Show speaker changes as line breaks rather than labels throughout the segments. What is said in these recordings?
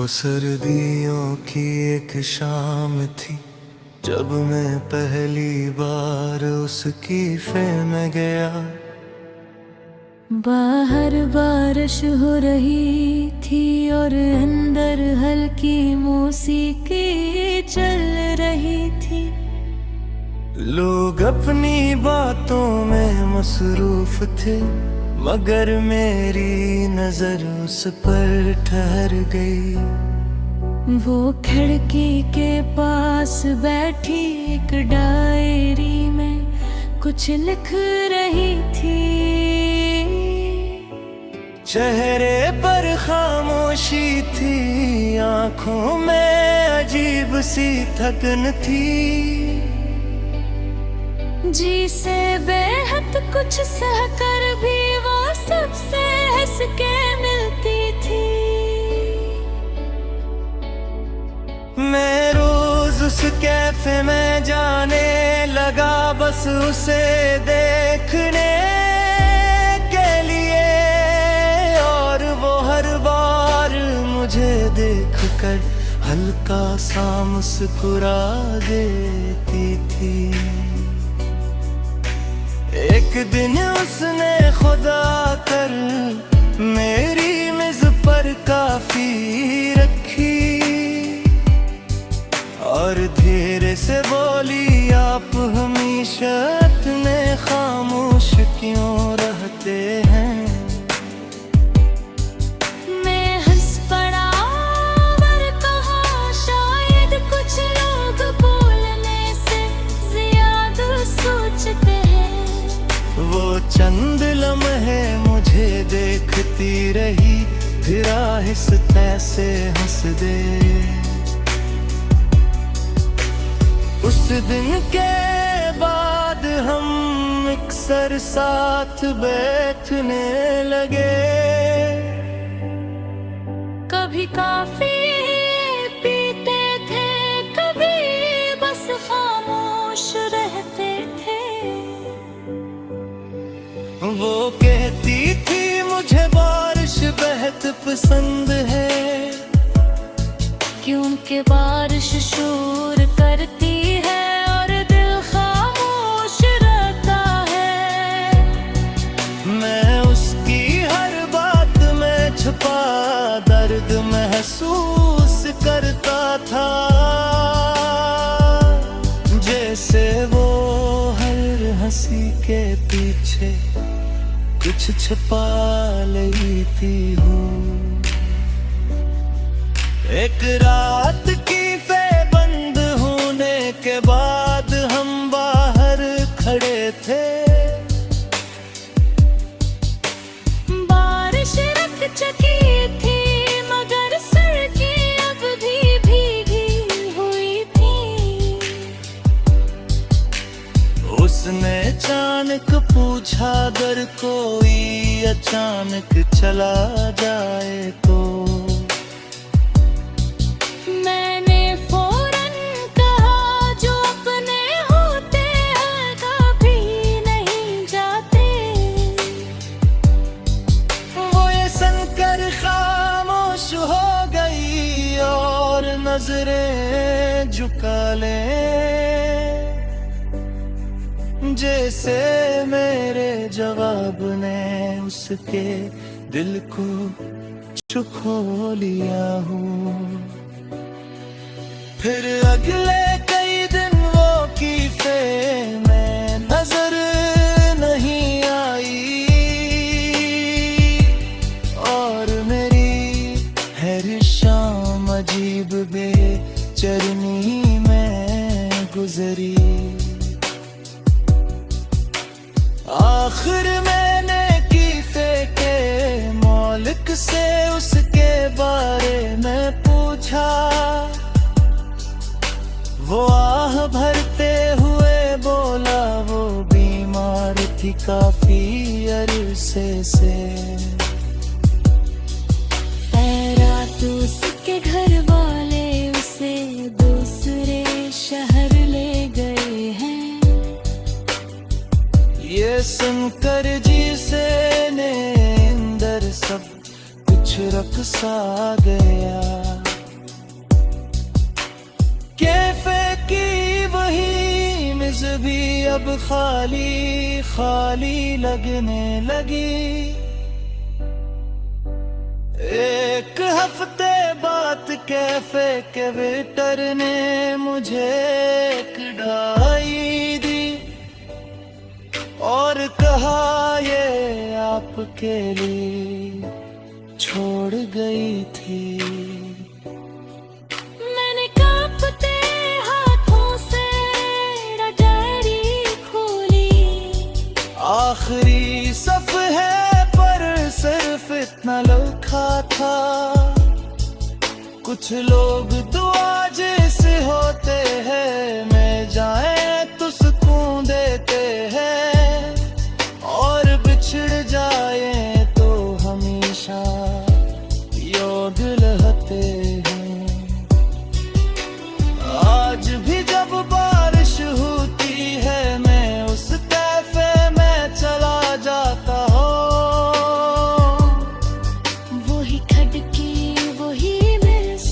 सर्दियों की एक शाम थी जब मैं पहली बार उसकी फ़िल्म में गया।
बाहर बारिश हो रही थी और अंदर हल्की मौसीकी चल रही थी।
लोग अपनी बातों में मसरूफ थे मगर मेरी नजर उस पर ठहर गई।
वो खिड़की के पास बैठी एक डायरी में कुछ लिख रही थी।
चेहरे पर खामोशी थी, आंखों में अजीब सी थकन थी।
जी से बेहद कुछ सहकर भी वो सबसे हंस के मिलती थी।
मैं रोज उस कैफे में जाने लगा बस उसे देखने के लिए, और वो हर बार मुझे देखकर हल्का सा मुस्कुरा देती थी। एक दिन उसने खुदा कर मेरी मेज पर काफी रखी और धीरे से बोली, आप हमेशा इतने खामोश क्यों रहते हैं।
मैं हंस पड़ा और कहा, शायद कुछ लोग बोलने से ज्यादा सोचते हैं।
वो चंद लम्हे मुझे देखती रही, फिर आहिस्ते से हंस दे। उस दिन के बाद हम अक्सर साथ बैठने लगे।
कभी काफी पीते थे, कभी बस खामोश रहते थे।
वो कहती थी मुझे बारिश बेहद पसंद है,
क्योंकि बारिश शोर करती है और दिल खामोश रहता है।
मैं उसकी हर बात में छुपा दर्द महसूस करता था, जैसे वो हर हंसी के पीछे कुछ छिपा लेती हूँ। एक रात की बंद होने के बाद हम बाहर खड़े थे।
बारिश रुक चुकी थी मगर सड़कें अब भी भीगी हुई थी।
उसने अचानक पूछा, अगर कोई अचानक चला जाए तो।
मैंने फौरन कहा, जो अपने होते हैं कभी नहीं जाते।
वो ये सुनकर खामोश हो गई और नजरें झुका ले, जैसे मेरे जवाब ने उसके दिल को छू लिया हूँ। फिर अगले कई दिन वो कैफे में नजर नहीं आई, और मेरी हर शाम अजीब बेचैनी में गुजरी। आखिर मैंने कैफे के मालिक से उसके बारे में पूछा। वो आह भरते हुए बोला, वो बीमार थी काफी अरसे से।
रात उसके घर वाले उसे दूसरे शहर ले गए हैं।
ये सुनकर जी से ने अंदर सब कुछ रख सा गया। भी अब खाली खाली लगने लगी। एक हफ्ते बाद कैफे के वेटर ने मुझे एक डाई दी और कहा ये आपके लिए छोड़ गई थी।
मैंने कांपते हाथों से डायरी खोली।
आखिरी सफ़े पर सिर्फ इतना लिखा था, कुछ लोग दुआ जैसे होते हैं, मैं जाए तो सुकून देते हैं, और बिछड़ जाए तो हमेशा याद रहते हैं। आज भी जब बारिश होती है मैं उस कैफे में चला जाता हूँ।
वही खड़की वही मिस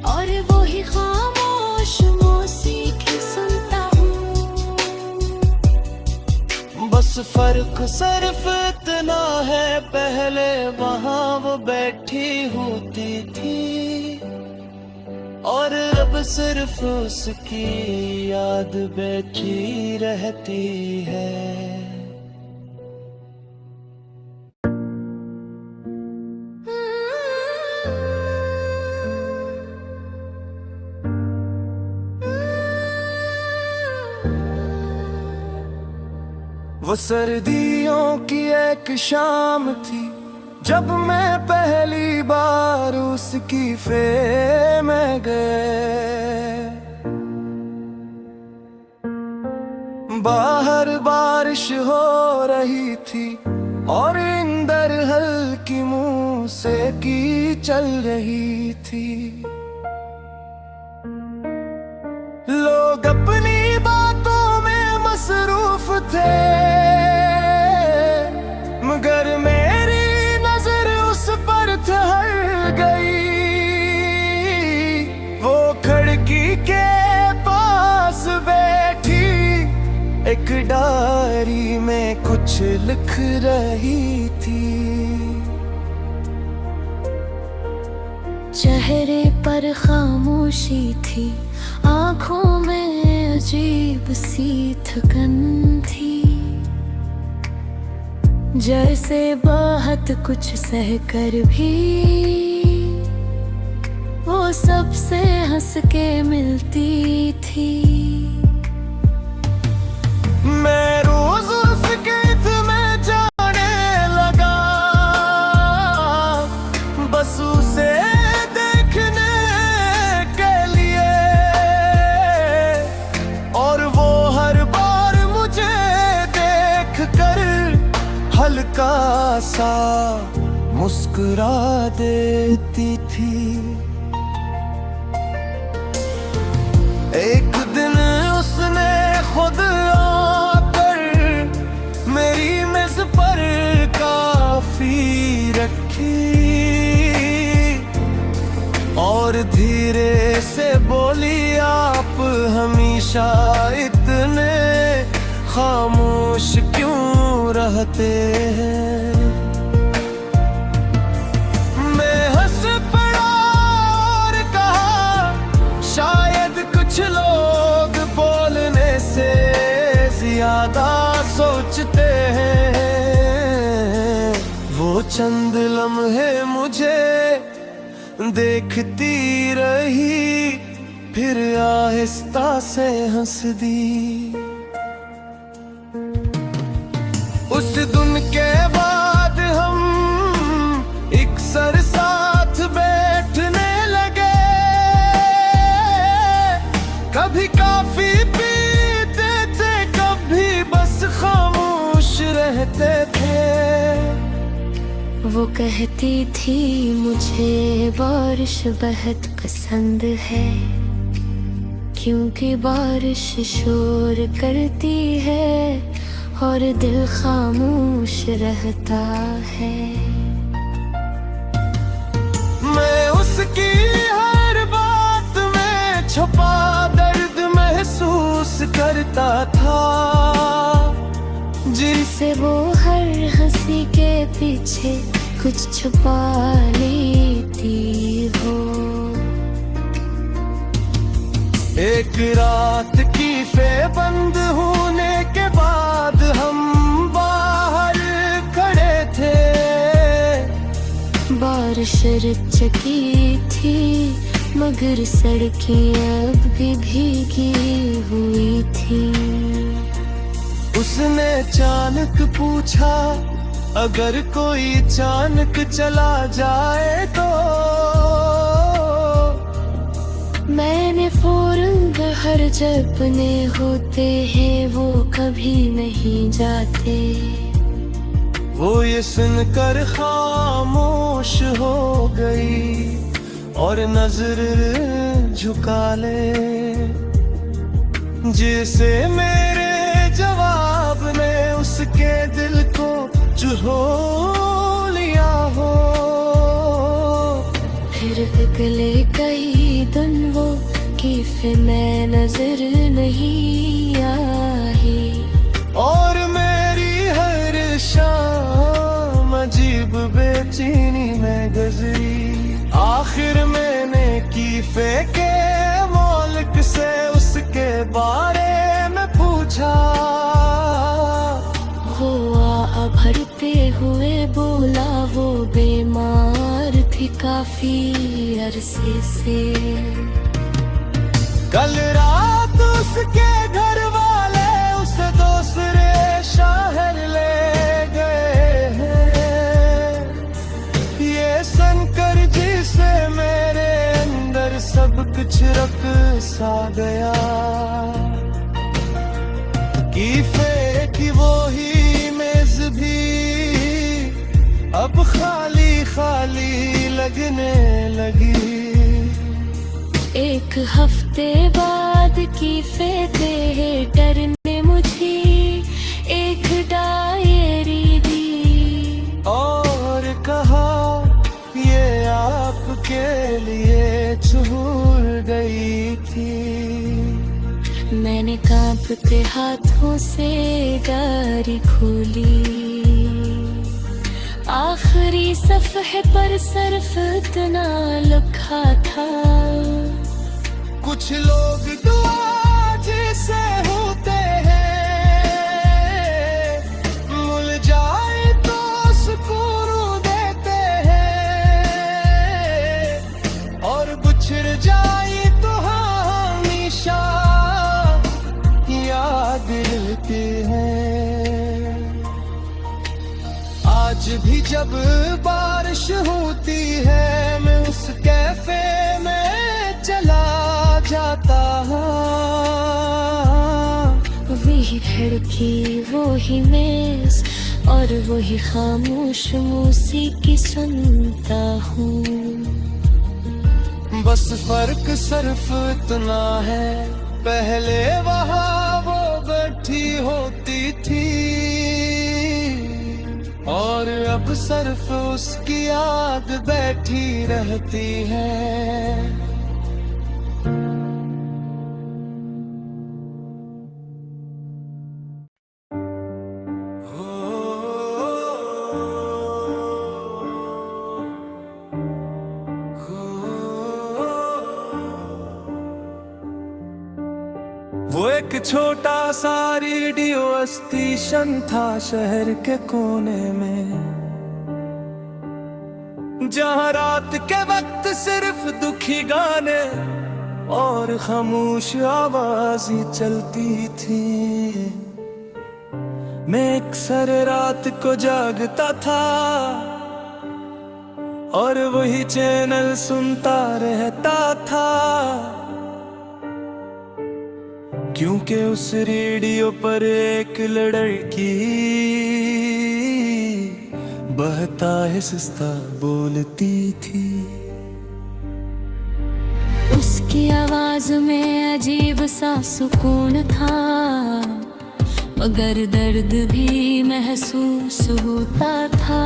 और वही खामोश मौसीकी सुनता हूँ।
बस फर्क सिर्फ इतना है, पहले वहाँ वो बैठी होती थी और अब सिर्फ उसकी याद बैठी रहती है। वो सर्दियों की एक शाम थी जब मैं पहली बार उसकी फे में गए। बाहर बारिश हो रही थी और अंदर हल्की मुंह से की चल रही थी। लोग अपनी बातों में मसरूफ थे मगर मेरी नजर उस पर ठहर गई। वो खिड़की के पास बैठी एक डायरी में कुछ लिख रही थी।
चेहरे पर खामोशी थी, आंखों में अजीब सी थकन थी, जैसे बहुत कुछ सहकर भी वो सबसे हंस के मिलती थी।
मैं रोज उसके में जाने लगा, बस उसे देखने के लिए, और वो हर बार मुझे देख कर हल्का सा मुस्कुरा देती थी। एक दिन उसने खुद आकर मेरी मेज पर काफी रखी और धीरे से बोली, आप हमेशा इतने खामोश क्यों रहते हैं। मैं हंस पड़ा और कहा, शायद कुछ लोग बोलने से ज्यादा सोचते हैं। वो चंद लम्हे मुझे देखती रही, फिर आहिस्ता से हंस दी। उस दिन के बाद हम इकसर साथ बैठने लगे, कभी काफी पीते थे, कभी बस खामोश रहते थे।
वो कहती थी मुझे बारिश बहुत पसंद है, क्योंकि बारिश शोर करती है और दिल खामोश रहता है।
मैं उसकी हर बात में छुपा दर्द महसूस करता था,
जिनसे वो हर हंसी के पीछे कुछ छुपा लेती हो।
एक रात की बंद होने के बाद हम बाहर खड़े थे।
बारिश रुक चुकी थी मगर सड़कें अब भी भीगी हुई थी।
उसने अचानक पूछा, अगर कोई अचानक चला जाए तो?
मैंने फौरन कहा, जब अपने होते हैं वो कभी नहीं जाते।
वो ये सुनकर खामोश हो गई और नजर झुका ले, जिसे मेरे जवाब ने उसके दिल को चुरा लिया हो।
फिर अगले कई दिन वो कैफे में नजर नहीं आई
और मेरी हर शाम अजीब बेचैनी में गुजरी। आखिर मैंने कैफे के मालिक से उसके बारे में पूछा।
वो भरते हुए बोला, वो बीमार थी काफी अरसे से।
कल रात उसके घर वाले उसे दूसरे शहर ले गए हैं। ये सुनकर जिसे मेरे अंदर सब कुछ रख सा गया। कैफे की वो ही मेज भी अब खाली खाली लगने लगी।
एक हफ्ते बाद कैफे थिएटर ने मुझे एक डायरी दी
और कहा, ये आपके लिए छूट गई थी।
मैंने कांपते हाथों से डायरी खोली। आखिरी सफ़हे पर सिर्फ इतना लिखा था,
कुछ लोग दुआ जिसे होते हैं, मिल जाए तो सुकून देते हैं, और बिछड़ जाए तो हमेशा याद रहते हैं। आज भी जब बारिश होती है मैं उस कैफे में चला जाता।
वही खिड़की, वही मेज और वही खामोश मौसीकी सुनता हूँ।
बस फर्क सिर्फ इतना है, पहले वहाँ वो बैठी होती थी और अब सिर्फ उसकी याद बैठी रहती है। वो एक छोटा सा रेडियो स्टेशन था शहर के कोने में, जहाँ रात के वक्त सिर्फ दुखी गाने और खामोश आवाज़ें चलती थी। मैं अक्सर रात को जागता था और वही चैनल सुनता रहता था, क्योंकि उस रेडियो पर एक लड़की बहता हिस्सा बोलती थी।
उसकी आवाज में अजीब सा सुकून था, मगर दर्द भी महसूस होता था,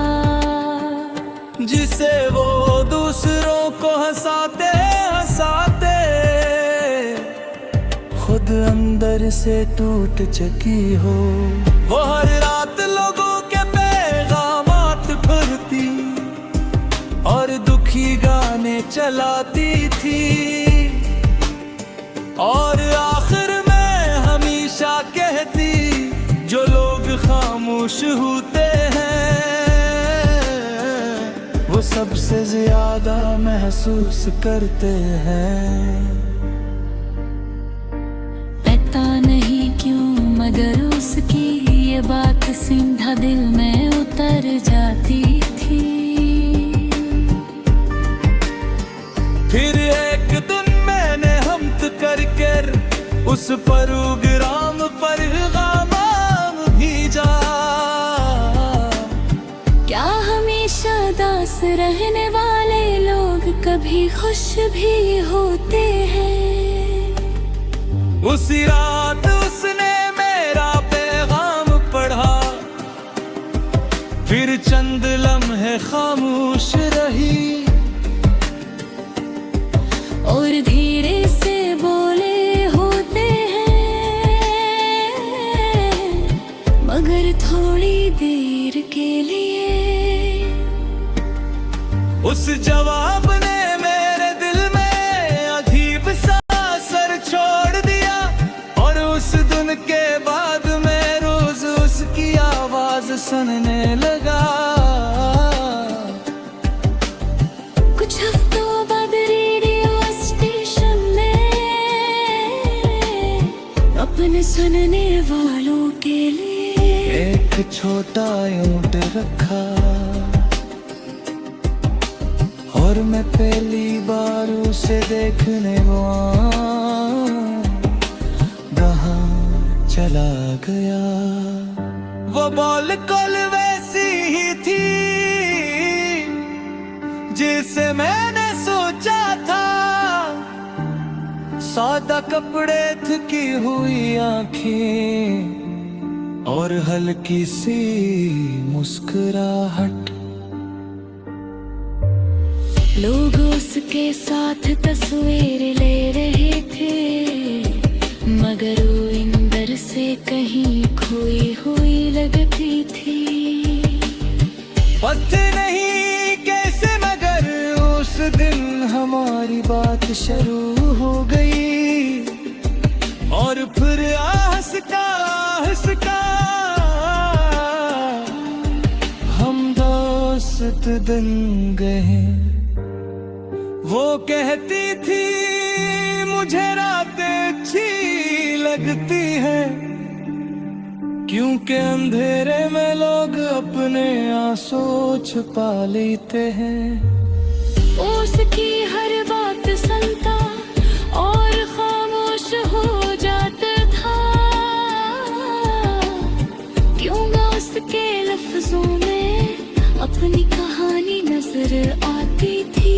जिसे वो दूसरों को हंसाते हंसाते खुद अंदर से टूट चुकी हो। वो हर रात चलाती थी, और आखिर में हमेशा कहती, जो लोग खामोश होते हैं वो सबसे ज्यादा महसूस करते हैं।
पता नहीं क्यों मगर उसकी ये बात सीधा दिल में उतर जाती थी।
फिर एक दिन मैंने हमत कर उस प्रोग्राम पर गाम भेजा।
क्या हमेशा दास रहने वाले लोग कभी खुश भी होते हैं?
उसी रात उसने मेरा पैगाम पढ़ा, फिर चंद लम्हे खामोश रही,
और धीरे से बोले होते हैं मगर थोड़ी देर के लिए।
उस जवाब ने मेरे दिल में अजीब सा असर छोड़ दिया, और उस दिन के बाद मैं रोज उसकी आवाज सुनने लगा।
कुछ हफ्तों बाद रेडियो स्टेशन में अपने सुनने वालों के लिए
एक छोटा ऊंट रखा, और मैं पहली बार उसे देखने वहाँ चला गया। वो बिल्कुल वैसी ही थी जिसे मैंने सोचा था, सादा कपड़े, थकी हुई आंखें और हल्की सी मुस्कुराहट।
लोग उसके साथ तस्वीर ले रहे थे, मगर वो इंदर से कहीं खोई हुई लगती थी।
पता नहीं कैसे मगर उस दिन हमारी बात शुरू हो गई, और फिर आहिस्ता आहिस्ता हम दोस्त बन गए। वो कहती थी मुझे रातें अच्छी लगती हैं, क्योंकि अंधेरे में लोग अपने आंसू छुपा लेते हैं।
उसकी हर बात सुनता और खामोश हो जाता था, क्योंकि उसके लफ्जों में अपनी कहानी नजर आती थी।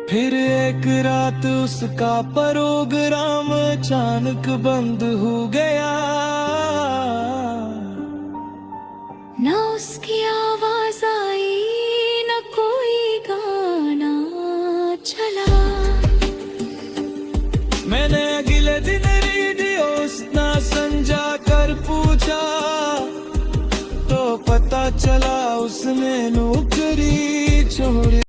फिर एक रात उसका प्रोग्राम अचानक बंद हो गया,
न उसकी आवाज आई न कोई गाना चला।
मैंने अगले दिन रेडियो स्टेशन जाकर पूछा, तो पता चला उसने नौकरी छोड़ी।